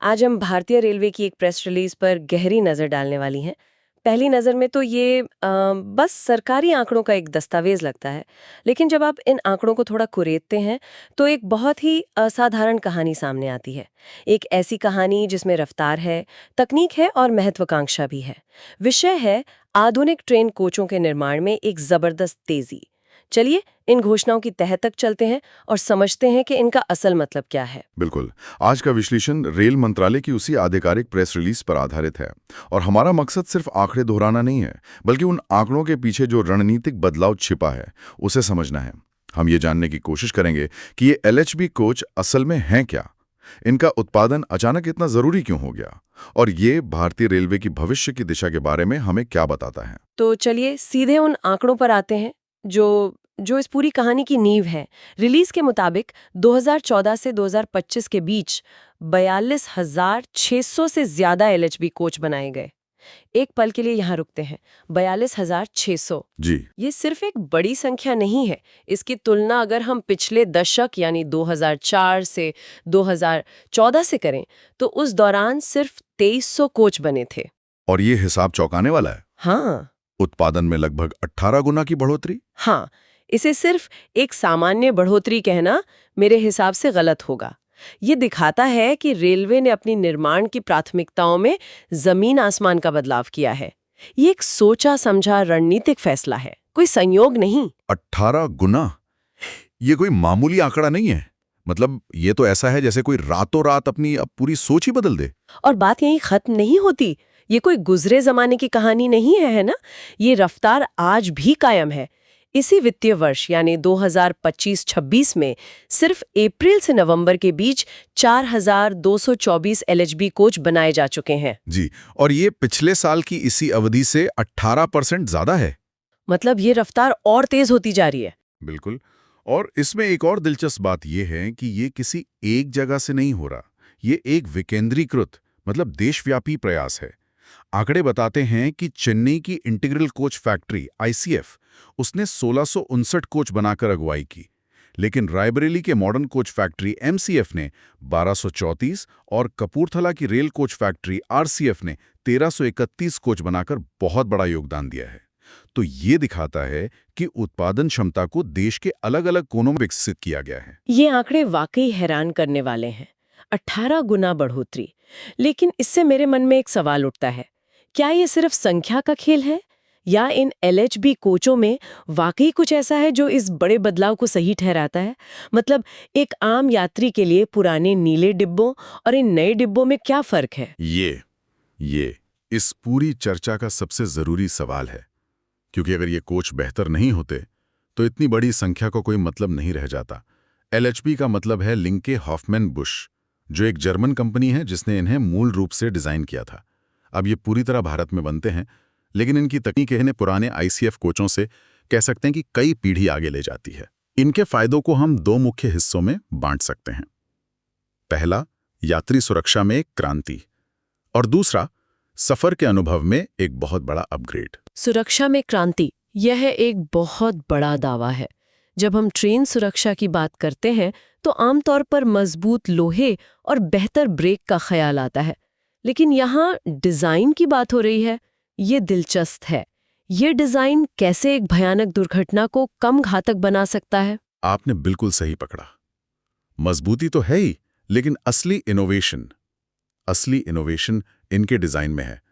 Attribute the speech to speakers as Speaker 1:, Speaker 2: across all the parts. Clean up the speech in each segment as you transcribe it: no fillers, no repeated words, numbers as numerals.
Speaker 1: आज हम भारतीय रेलवे की एक प्रेस रिलीज पर गहरी नज़र डालने वाली हैं। पहली नज़र में तो ये बस सरकारी आंकड़ों का एक दस्तावेज लगता है, लेकिन जब आप इन आंकड़ों को थोड़ा कुरेदते हैं, तो एक बहुत ही असाधारण कहानी सामने आती है। एक ऐसी कहानी जिसमें रफ्तार है, तकनीक है और महत्वाकांक्षा भी है। विषय है आधुनिक ट्रेन कोचों के निर्माण में एक जबरदस्त तेजी। चलिए इन घोषणाओं की तह तक चलते हैं और समझते हैं कि इनका असल मतलब क्या है।
Speaker 2: बिल्कुल। आज का विश्लेषण रेल मंत्रालय की उसी आधिकारिक प्रेस रिलीज पर आधारित है और हमारा मकसद सिर्फ आंकड़े दोहराना नहीं है, बल्कि उन आंकड़ों के पीछे जो रणनीतिक बदलाव छिपा है उसे समझना है। हम ये जानने की कोशिश करेंगे कि ये एलएचबी कोच असल में हैं क्या, इनका उत्पादन अचानक इतना जरूरी क्यों हो गया, और ये भारतीय रेलवे की भविष्य की दिशा के बारे में हमें क्या बताता है।
Speaker 1: तो चलिए सीधे उन आंकड़ों पर आते हैं जो जो इस पूरी कहानी की नींव है। रिलीज के मुताबिक 2014 से 2025 के बीच 42,600 से ज्यादा एलएचबी कोच बनाए गए। एक पल के लिए यहाँ रुकते हैं। 42,600
Speaker 2: जी।
Speaker 1: ये सिर्फ एक बड़ी संख्या नहीं है। इसकी तुलना अगर हम पिछले दशक यानी 2004 से 2014 से करें, तो उस दौरान सिर्फ 2300 कोच बने थे।
Speaker 2: और ये हिसाब चौंकाने वाला है।
Speaker 1: हाँ,
Speaker 2: उत्पादन में लगभग 18 गुना की बढ़ोतरी।
Speaker 1: हाँ, इसे सिर्फ एक सामान्य बढ़ोतरी कहना मेरे हिसाब से गलत होगा। ये दिखाता है कि रेलवे ने अपनी निर्माण की प्राथमिकताओं में जमीन आसमान का बदलाव किया है। ये एक सोचा समझा रणनीतिक फैसला है, कोई संयोग नहीं।
Speaker 2: 18 गुना, ये कोई मामूली आंकड़ा नहीं है। मतलब ये तो ऐसा है जैसे कोई रातों रात अपनी अब पूरी सोच ही बदल दे।
Speaker 1: और बात यहीं खत्म नहीं होती। ये कोई गुजरे जमाने की कहानी नहीं है, है ना? ये रफ्तार आज भी कायम है। इसी वित्तीय वर्ष यानी 2025-26 में सिर्फ अप्रैल से नवंबर के बीच 4,224 एलएचबी कोच बनाए जा चुके हैं।
Speaker 2: जी, और ये पिछले साल की इसी अवधि से 18% ज्यादा है।
Speaker 1: मतलब ये रफ्तार और तेज होती जा रही है।
Speaker 2: बिल्कुल। और इसमें एक और दिलचस्प बात यह है कि ये किसी एक जगह से नहीं हो रहा। ये एक विकेंद्रीकृत मतलब देशव्यापी प्रयास है। आंकड़े बताते हैं कि चेन्नई की इंटीग्रल कोच फैक्ट्री आईसीएफ उसने 1659 कोच बनाकर अगुवाई की, लेकिन रायबरेली के मॉडर्न कोच फैक्ट्री एमसीएफ ने 1234 और कपूरथला की रेल कोच फैक्ट्री आरसीएफ ने 1331 कोच बनाकर बहुत बड़ा योगदान दिया है। तो ये दिखाता है कि उत्पादन क्षमता को देश के अलग-अलग कोनों में विकसित किया गया है।
Speaker 1: ये आंकड़े वाकई हैरान करने वाले हैं। 18 गुना बढ़ोतरी। लेकिन इससे मेरे मन में एक सवाल उठता है, क्या ये सिर्फ संख्या का खेल है, या इन एलएचबी कोचों में वाकई कुछ ऐसा है जो इस बड़े बदलाव को सही ठहराता है? मतलब एक आम यात्री के लिए पुराने नीले डिब्बों और इन नए डिब्बों में क्या फर्क है?
Speaker 2: ये इस पूरी चर्चा का सबसे जरूरी सवाल है, क्योंकि अगर ये कोच बेहतर नहीं होते तो इतनी बड़ी संख्या का कोई मतलब नहीं रह जाता। एलएचबी का मतलब है लिंके हॉफमैन बुश, जो एक जर्मन कंपनी है जिसने इन्हें मूल रूप से डिजाइन किया था। अब ये पूरी तरह भारत में बनते हैं, लेकिन इनकी तकनीक इन्हें पुराने आईसीएफ कोचों से कह सकते हैं कि कई पीढ़ी आगे ले जाती है। इनके फायदों को हम दो मुख्य हिस्सों में बांट सकते हैं। पहला, यात्री सुरक्षा में एक क्रांति, और दूसरा, सफर के अनुभव में एक बहुत बड़ा अपग्रेड।
Speaker 1: सुरक्षा में क्रांति, यह एक बहुत बड़ा दावा है। जब हम ट्रेन सुरक्षा की बात करते हैं तो आमतौर पर मजबूत लोहे और बेहतर ब्रेक का ख्याल आता है, लेकिन यहाँ डिजाइन की बात हो रही है। ये दिलचस्प है। ये डिजाइन कैसे एक भयानक दुर्घटना को कम घातक बना सकता है?
Speaker 2: आपने बिल्कुल सही पकड़ा। मजबूती तो है ही, लेकिन असली इनोवेशन इनके डिजाइन में है।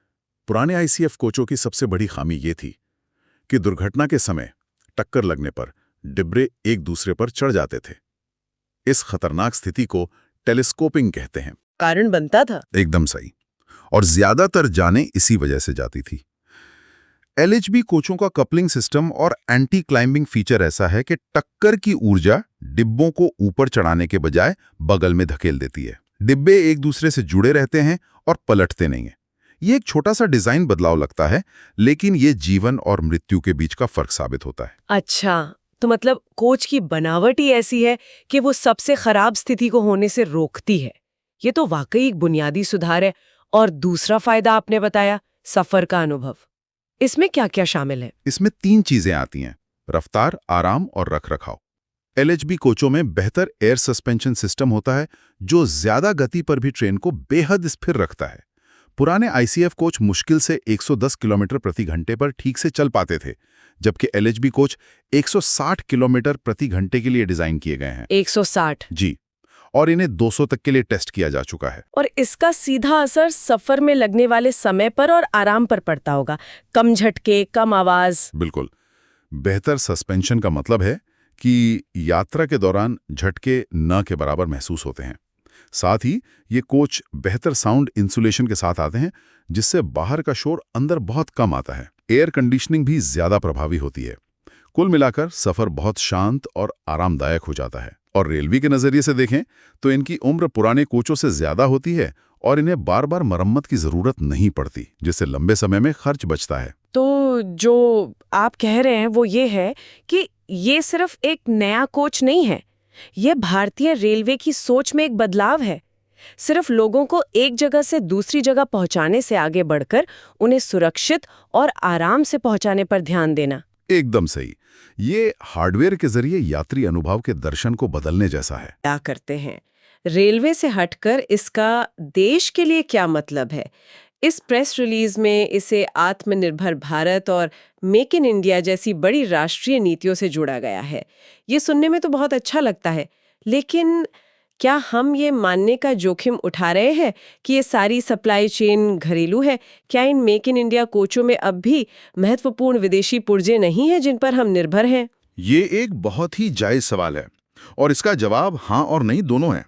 Speaker 2: पुराने आईसीएफ कोचों की सबसे बड़ी खामी ये थी कि दुर्घटना के समय टक्कर लगने पर डिब्बे एक दूसरे पर चढ़ जाते थे। इस खतरनाक स्थिति को टेलीस्कोपिंग कहते हैं।
Speaker 1: कारण बनता था।
Speaker 2: एकदम सही। और ज्यादातर जानें इसी वजह से जाती थी। एलएचबी कोचों का कपलिंग सिस्टम और एंटी क्लाइंबिंग फीचर ऐसा है कि टक्कर की ऊर्जा डिब्बों को ऊपर चढ़ाने के बजाय बगल में धकेल देती है। डिब्बे एक दूसरे से जुड़े रहते हैं और पलटते नहीं हैं। ये एक छोटा सा डिजाइन बदलाव लगता है, लेकिन ये जीवन और मृत्यु के बीच का फर्क साबित होता है।
Speaker 1: अच्छा, तो मतलब कोच की बनावट ही ऐसी है कि वो सबसे खराब स्थिति को होने से रोकती है। ये तो वाकई एक बुनियादी सुधार है। और दूसरा फायदा आपने बताया, सफर का अनुभव। इसमें क्या क्या शामिल है?
Speaker 2: इसमें 3 चीजें आती हैं: रफ्तार, आराम और रखरखाव। एलएचबी कोचों में बेहतर एयर सस्पेंशन सिस्टम होता है जो ज्यादा गति पर भी ट्रेन को बेहद स्थिर रखता है। पुराने आईसीएफ कोच मुश्किल से 110 किलोमीटर प्रति घंटे पर ठीक से चल पाते थे, जबकि एलएचबी कोच 160 किलोमीटर प्रति घंटे के लिए डिजाइन किए गए हैं।
Speaker 1: 160?
Speaker 2: जी, और इन्हें 200 तक के लिए टेस्ट किया जा चुका है।
Speaker 1: और इसका सीधा असर सफर में लगने वाले समय पर और आराम पर पड़ता होगा। कम झटके, कम आवाज।
Speaker 2: बिल्कुल। बेहतर सस्पेंशन का मतलब है कि यात्रा के दौरान झटके न के बराबर महसूस होते हैं। साथ ही ये कोच बेहतर साउंड इंसुलेशन के साथ आते हैं, जिससे बाहर का शोर अंदर बहुत कम आता है। एयर कंडीशनिंग भी ज्यादा प्रभावी होती है। कुल मिलाकर सफर बहुत शांत और आरामदायक हो जाता है। और रेलवे के नजरिए से देखें तो इनकी उम्र पुराने कोचों से ज्यादा होती है और इन्हें बार बार मरम्मत की जरूरत नहीं पड़ती, जिससे लंबे समय में खर्च बचता है।
Speaker 1: तो जो आप कह रहे हैं वो ये है कि ये सिर्फ एक नया कोच नहीं है, ये भारतीय रेलवे की सोच में एक बदलाव है। सिर्फ लोगों को एक जगह से दूसरी जगह पहुंचाने से आगे बढ़कर उन्हें सुरक्षित और आराम से पहुंचाने पर ध्यान देना।
Speaker 2: एकदम सही। ये हार्डवेयर के जरिए यात्री अनुभव के दर्शन को बदलने जैसा है।
Speaker 1: क्या करते हैं रेलवे से हटकर इसका देश के लिए क्या मतलब है? इस प्रेस रिलीज में इसे आत्मनिर्भर भारत और मेक इन इंडिया जैसी बड़ी राष्ट्रीय नीतियों से जोड़ा गया है। ये सुनने में तो बहुत अच्छा लगता है, लेकिन क्या हम ये मानने का जोखिम उठा रहे हैं कि ये सारी सप्लाई चेन घरेलू है? क्या इन मेक इन इंडिया कोचों में अब भी महत्वपूर्ण विदेशी पुर्जे नहीं हैं जिन पर हम निर्भर हैं?
Speaker 2: ये एक बहुत ही जायज सवाल है और इसका जवाब हाँ और नहीं दोनों है।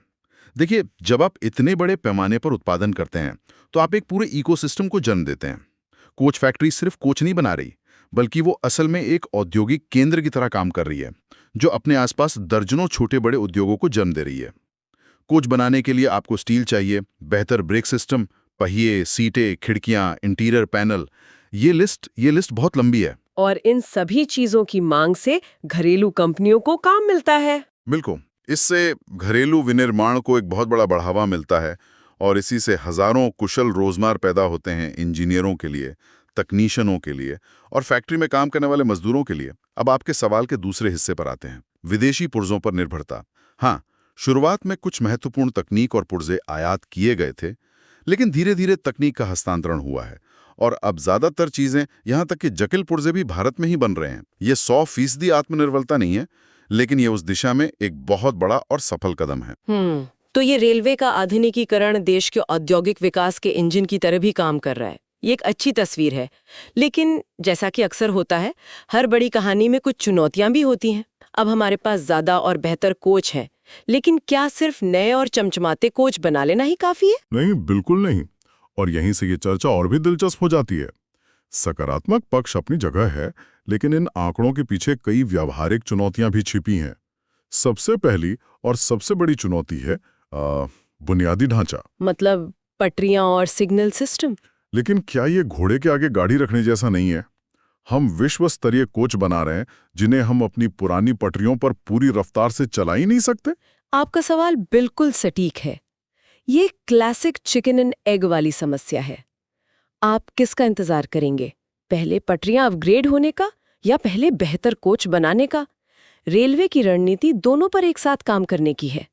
Speaker 2: देखिए, जब आप इतने बड़े पैमाने पर उत्पादन करते हैं तो आप एक पूरे इकोसिस्टम को जन्म देते हैं। कोच फैक्ट्री सिर्फ कोच नहीं बना रही, बल्कि वो असल में एक औद्योगिक केंद्र की तरह काम कर रही है, जो अपने आसपास दर्जनों छोटे बड़े उद्योगों को जन्म दे रही है। कोच बनाने के लिए आपको स्टील चाहिए, बेहतर ब्रेक सिस्टम, पहिए, सीटें, खिड़कियां, इंटीरियर पैनल। ये लिस्ट बहुत लंबी है।
Speaker 1: और इन सभी चीजों की मांग से घरेलू कंपनियों को काम मिलता है।
Speaker 2: बिल्कुल, इससे घरेलू विनिर्माण को एक बहुत बड़ा बढ़ावा मिलता है और इसी से हजारों कुशल रोजगार पैदा होते हैं इंजीनियरों के लिए, तकनीशियनों के लिए और फैक्ट्री में काम करने वाले मजदूरों के लिए। अब आपके सवाल के दूसरे हिस्से पर आते हैं, विदेशी पुर्जों पर निर्भरता। हाँ, शुरुआत में कुछ महत्वपूर्ण तकनीक और पुर्जे आयात किए गए थे, लेकिन धीरे धीरे तकनीक का हस्तांतरण हुआ है और अब ज्यादातर चीजें, यहां तक कि जटिल पुर्जे भी भारत में ही बन रहे हैं। ये 100% आत्मनिर्भरता नहीं है, लेकिन ये उस दिशा में एक बहुत बड़ा और सफल कदम है।
Speaker 1: तो ये रेलवे का आधुनिकीकरण देश के औद्योगिक विकास के इंजन की तरह भी काम कर रहा है। ये एक अच्छी तस्वीर है, लेकिन जैसा कि अक्सर होता है, हर बड़ी कहानी में कुछ चुनौतियां भी होती हैं। अब हमारे पास ज्यादा और बेहतर कोच हैं, लेकिन क्या सिर्फ नए और चमचमाते कोच बना लेना ही काफी है?
Speaker 2: नहीं, बिल्कुल नहीं। और यहीं से ये चर्चा और भी दिलचस्प हो जाती है। सकारात्मक पक्ष अपनी जगह है, लेकिन इन आंकड़ों के पीछे कई व्यावहारिक चुनौतियां भी छिपी हैं। सबसे पहली और सबसे बड़ी चुनौती है बुनियादी ढांचा।
Speaker 1: मतलब पटरियां और सिग्नल सिस्टम।
Speaker 2: लेकिन क्या ये घोड़े के आगे गाड़ी रखने जैसा नहीं है? हम विश्व स्तरीय कोच बना रहे हैं जिन्हें हम अपनी पुरानी पटरियों पर पूरी रफ्तार से चला ही नहीं सकते।
Speaker 1: आपका सवाल बिल्कुल सटीक है। ये क्लासिक चिकन एंड एग वाली समस्या है। आप किसका इंतजार करेंगे, पहले पटरियां अपग्रेड होने का या पहले बेहतर कोच बनाने का? रेलवे की रणनीति दोनों पर एक साथ काम करने की है।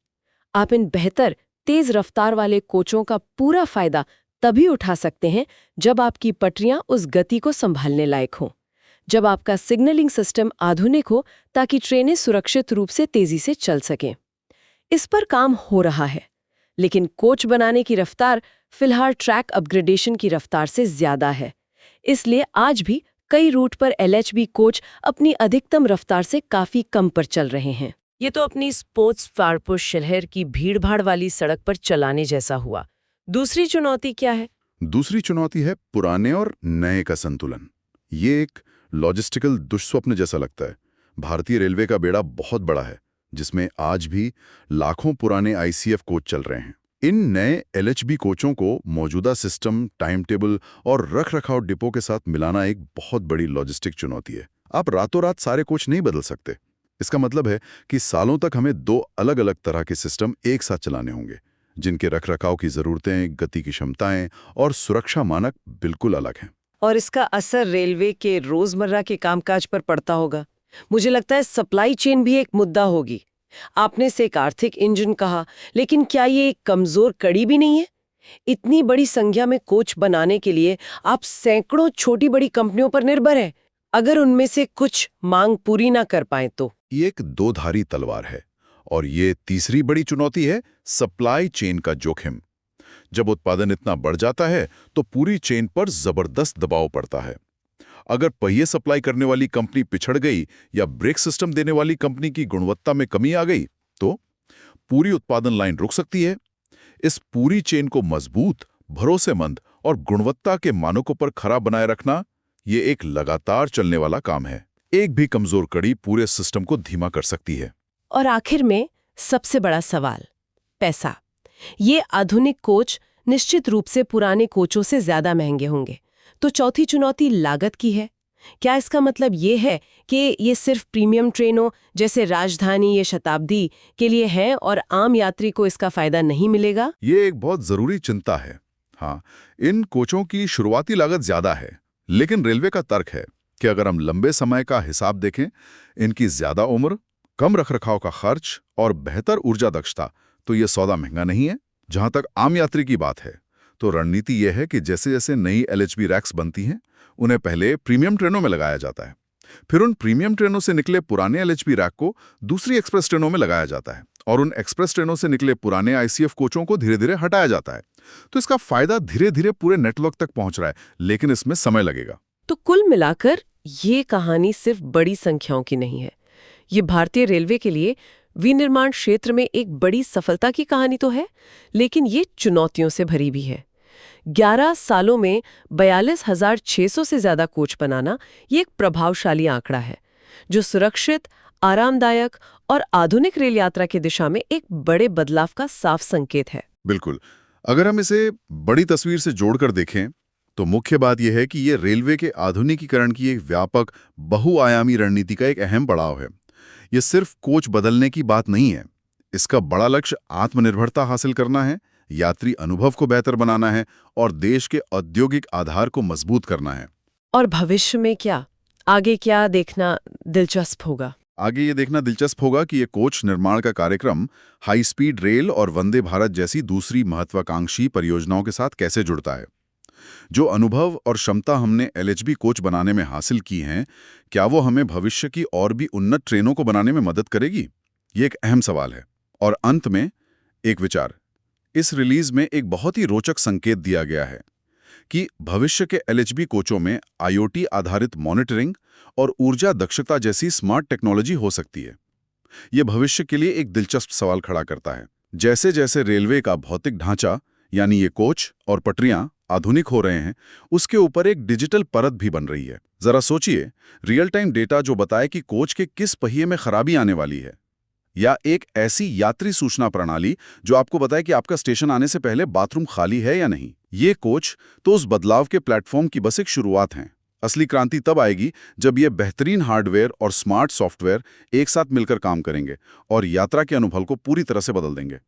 Speaker 1: आप इन बेहतर तेज रफ्तार वाले कोचों का पूरा फायदा तभी उठा सकते हैं जब आपकी पटरियां उस गति को संभालने लायक हों, जब आपका सिग्नलिंग सिस्टम आधुनिक हो, ताकि ट्रेनें सुरक्षित रूप से तेजी से चल सकें। इस पर काम हो रहा है, लेकिन कोच बनाने की रफ्तार फिलहाल ट्रैक अपग्रेडेशन की रफ्तार से ज्यादा है। इसलिए आज भी कई रूट पर एलएचबी कोच अपनी अधिकतम रफ्तार से काफी कम पर चल रहे हैं। ये तो अपनी स्पोर्ट्स फारपुर शहर की भीड़भाड़ वाली सड़क पर चलाने जैसा हुआ। दूसरी चुनौती क्या है?
Speaker 2: दूसरी चुनौती है पुराने और नए का संतुलन। ये एक लॉजिस्टिकल दुष्स्वप्न जैसा लगता है। भारतीय रेलवे का बेड़ा बहुत बड़ा है, जिसमें आज भी लाखों पुराने आईसीएफ कोच चल रहे हैं। इन नए एलएचबी कोचों को मौजूदा सिस्टम, टाइम टेबल और रख-रखाव डिपो के साथ मिलाना एक बहुत बड़ी लॉजिस्टिक चुनौती है। आप रातों रात सारे कोच नहीं बदल सकते। इसका मतलब है कि सालों तक हमें 2 अलग-अलग तरह के सिस्टम एक साथ चलाने होंगे, जिनके रख-रखाव की जरूरतें, गति की क्षमताएं और सुरक्षा मानक बिल्कुल अलग हैं।
Speaker 1: और इसका असर रेलवे के रोजमर्रा के कामकाज पर पड़ता होगा। मुझे लगता है सप्लाई चेन भी एक मुद्दा होगी। आपने से एक आर्थिक इंजन कहा, लेकिन क्या ये एक कमजोर कड़ी भी नहीं है? इतनी बड़ी संख्या में कोच बनाने के लिए आप सैकड़ों छोटी बड़ी कंपनियों पर निर्भर हैं। अगर उनमें से कुछ मांग पूरी ना कर पाए तो?
Speaker 2: ये एक दो-धारी तलवार है और ये तीसरी बड़ी चुनौती है सप्लाई चेन का जोखिम। जब उत्पादन इतना बढ़ जाता है तो पूरी चेन पर जबरदस्त दबाव पड़ता है। अगर पहिए सप्लाई करने वाली कंपनी पिछड़ गई या ब्रेक सिस्टम देने वाली कंपनी की गुणवत्ता में कमी आ गई तो पूरी उत्पादन लाइन रुक सकती है। इस पूरी चेन को मजबूत, भरोसेमंद और गुणवत्ता के मानकों पर खरा बनाए रखना ये एक लगातार चलने वाला काम है। एक भी कमजोर कड़ी पूरे सिस्टम को धीमा कर सकती है।
Speaker 1: और आखिर में सबसे बड़ा सवाल, पैसा। ये आधुनिक कोच निश्चित रूप से पुराने कोचों से ज्यादा महंगे होंगे। तो चौथी चुनौती लागत की है। क्या इसका मतलब ये है कि ये सिर्फ प्रीमियम ट्रेनों जैसे राजधानी या शताब्दी के लिए है और आम यात्री को इसका फायदा नहीं मिलेगा?
Speaker 2: ये एक बहुत जरूरी चिंता है। हाँ, इन कोचों की शुरुआती लागत ज्यादा है, लेकिन रेलवे का तर्क है कि अगर हम लंबे समय का हिसाब देखें, इनकी ज्यादा उम्र, कम रखरखाव का खर्च और बेहतर ऊर्जा दक्षता, तो ये सौदा महंगा नहीं है। जहां तक आम यात्री की बात है, तो रणनीति यह है कि जैसे जैसे नई एलएचबी रैक्स बनती हैं, उन्हें पहले प्रीमियम ट्रेनों में लगाया जाता है। फिर उन प्रीमियम ट्रेनों से निकले पुराने एलएचबी रैक को दूसरी एक्सप्रेस ट्रेनों में लगाया जाता है और उन एक्सप्रेस ट्रेनों से निकले पुराने आईसीएफ कोचों को धीरे धीरे हटाया जाता है। तो इसका फायदा धीरे धीरे पूरे नेटवर्क तक पहुंच रहा है, लेकिन इसमें समय लगेगा।
Speaker 1: तो कुल मिलाकर ये कहानी सिर्फ बड़ी संख्याओं की नहीं है। ये भारतीय रेलवे के लिए विनिर्माण क्षेत्र में एक बड़ी सफलता की कहानी तो है, लेकिन ये चुनौतियों से भरी भी है। 11 सालों में 42,600 से ज्यादा कोच बनाना ये एक प्रभावशाली आंकड़ा है, जो सुरक्षित, आरामदायक और आधुनिक रेल यात्रा की दिशा में एक बड़े बदलाव का साफ संकेत है।
Speaker 2: बिल्कुल। अगर हम इसे बड़ी तस्वीर से जोड़कर देखें, तो मुख्य बात यह है कि ये रेलवे के आधुनिकीकरण की एक व्यापक, बहुआयामी रणनीति का एक अहम पड़ाव है। ये सिर्फ कोच बदलने की बात नहीं है। इसका बड़ा लक्ष्य आत्मनिर्भरता हासिल करना है, यात्री अनुभव को बेहतर बनाना है और देश के औद्योगिक आधार को मजबूत करना है।
Speaker 1: और भविष्य में क्या? आगे क्या देखना दिलचस्प होगा?
Speaker 2: आगे ये देखना दिलचस्प होगा कि ये कोच निर्माण का कार्यक्रम हाई स्पीड रेल और वंदे भारत जैसी दूसरी महत्वाकांक्षी परियोजनाओं के साथ कैसे जुड़ता है। जो अनुभव और क्षमता हमने एलएचबी कोच बनाने में हासिल की हैं, क्या वो हमें भविष्य की और भी उन्नत ट्रेनों को बनाने में मदद करेगी? ये एक अहम सवाल है। और अंत में एक विचार। इस रिलीज में एक बहुत ही रोचक संकेत दिया गया है कि भविष्य के एलएचबी कोचों में आईओटी आधारित मॉनिटरिंग और ऊर्जा दक्षता जैसी स्मार्ट टेक्नोलॉजी हो सकती है। यह भविष्य के लिए एक दिलचस्प सवाल खड़ा करता है। जैसे जैसे रेलवे का भौतिक ढांचा, यानी ये कोच और पटरियां आधुनिक हो रहे हैं, उसके ऊपर एक डिजिटल परत भी बन रही है। जरा सोचिए, रियल टाइम डेटा जो बताए कि कोच के किस पहिए में खराबी आने वाली है, या एक ऐसी यात्री सूचना प्रणाली जो आपको बताए कि आपका स्टेशन आने से पहले बाथरूम खाली है या नहीं। ये कोच तो उस बदलाव के प्लेटफॉर्म की बस एक शुरुआत है। असली क्रांति तब आएगी जब ये बेहतरीन हार्डवेयर और स्मार्ट सॉफ्टवेयर एक साथ मिलकर काम करेंगे और यात्रा के अनुभव को पूरी तरह से बदल देंगे।